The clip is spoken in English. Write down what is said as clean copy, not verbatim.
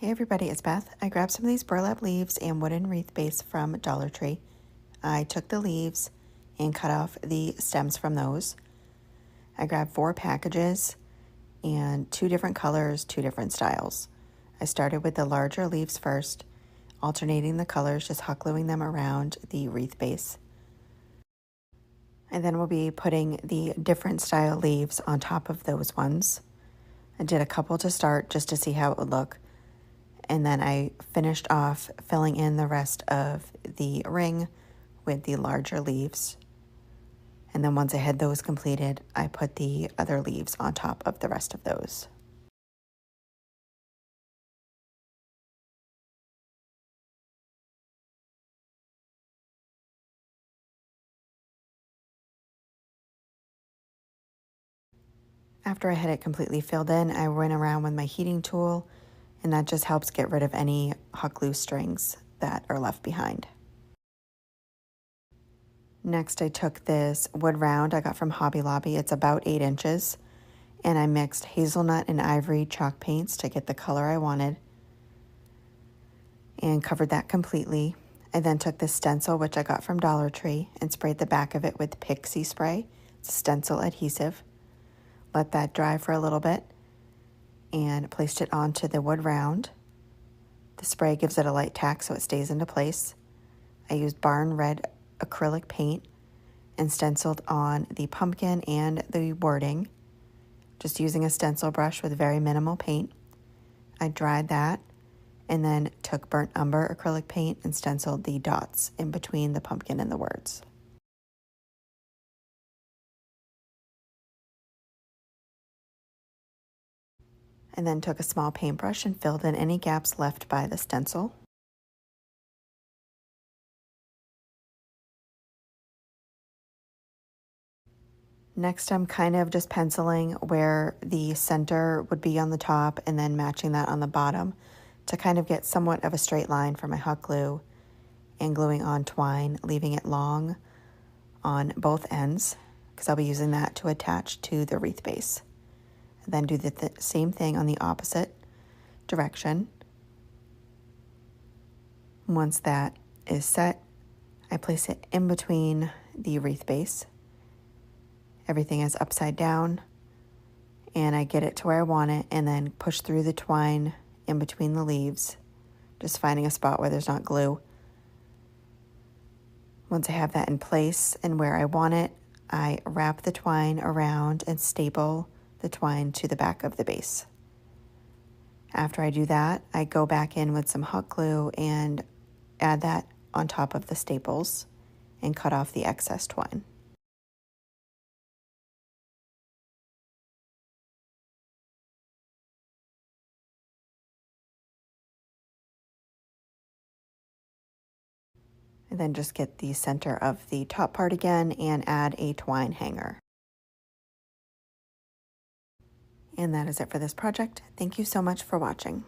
Hey everybody, it's Beth. I grabbed some of these burlap leaves and wooden wreath base from Dollar Tree. I took the leaves and cut off the stems from those. I grabbed 4 packages and 2 different colors, 2 different styles. I started with the larger leaves first, alternating the colors, just hot gluing them around the wreath base. And then we'll be putting the different style leaves on top of those ones. I did a couple to start just to see how it would look. And then I finished off filling in the rest of the ring with the larger leaves. And then once I had those completed, I put the other leaves on top of the rest of those. After I had it completely filled in, I went around with my heating tool, and that just helps get rid of any hot glue strings that are left behind. Next, I took this wood round I got from Hobby Lobby. It's about 8 inches. And I mixed hazelnut and ivory chalk paints to get the color I wanted. And covered that completely. I then took this stencil, which I got from Dollar Tree, and sprayed the back of it with Pixie spray. It's stencil adhesive. Let that dry for a little bit and placed it onto the wood round. The spray gives it a light tack so it stays into place. I used Barn Red acrylic paint and stenciled on the pumpkin and the wording, just using a stencil brush with very minimal paint. I dried that and then took burnt umber acrylic paint and stenciled the dots in between the pumpkin and the words. And then took a small paintbrush and filled in any gaps left by the stencil. Next, I'm kind of just penciling where the center would be on the top and then matching that on the bottom to kind of get somewhat of a straight line for my hot glue, and gluing on twine, leaving it long on both ends because I'll be using that to attach to the wreath base. And then do the same thing on the opposite direction. Once that is set, I place it in between the wreath base. Everything is upside down, and I get it to where I want it and then push through the twine in between the leaves, just finding a spot where there's not glue. Once I have that in place and where I want it, I wrap the twine around and staple the twine to the back of the base. After I do that, I go back in with some hot glue and add that on top of the staples and cut off the excess twine. And then just get the center of the top part again and add a twine hanger. And that is it for this project. Thank you so much for watching.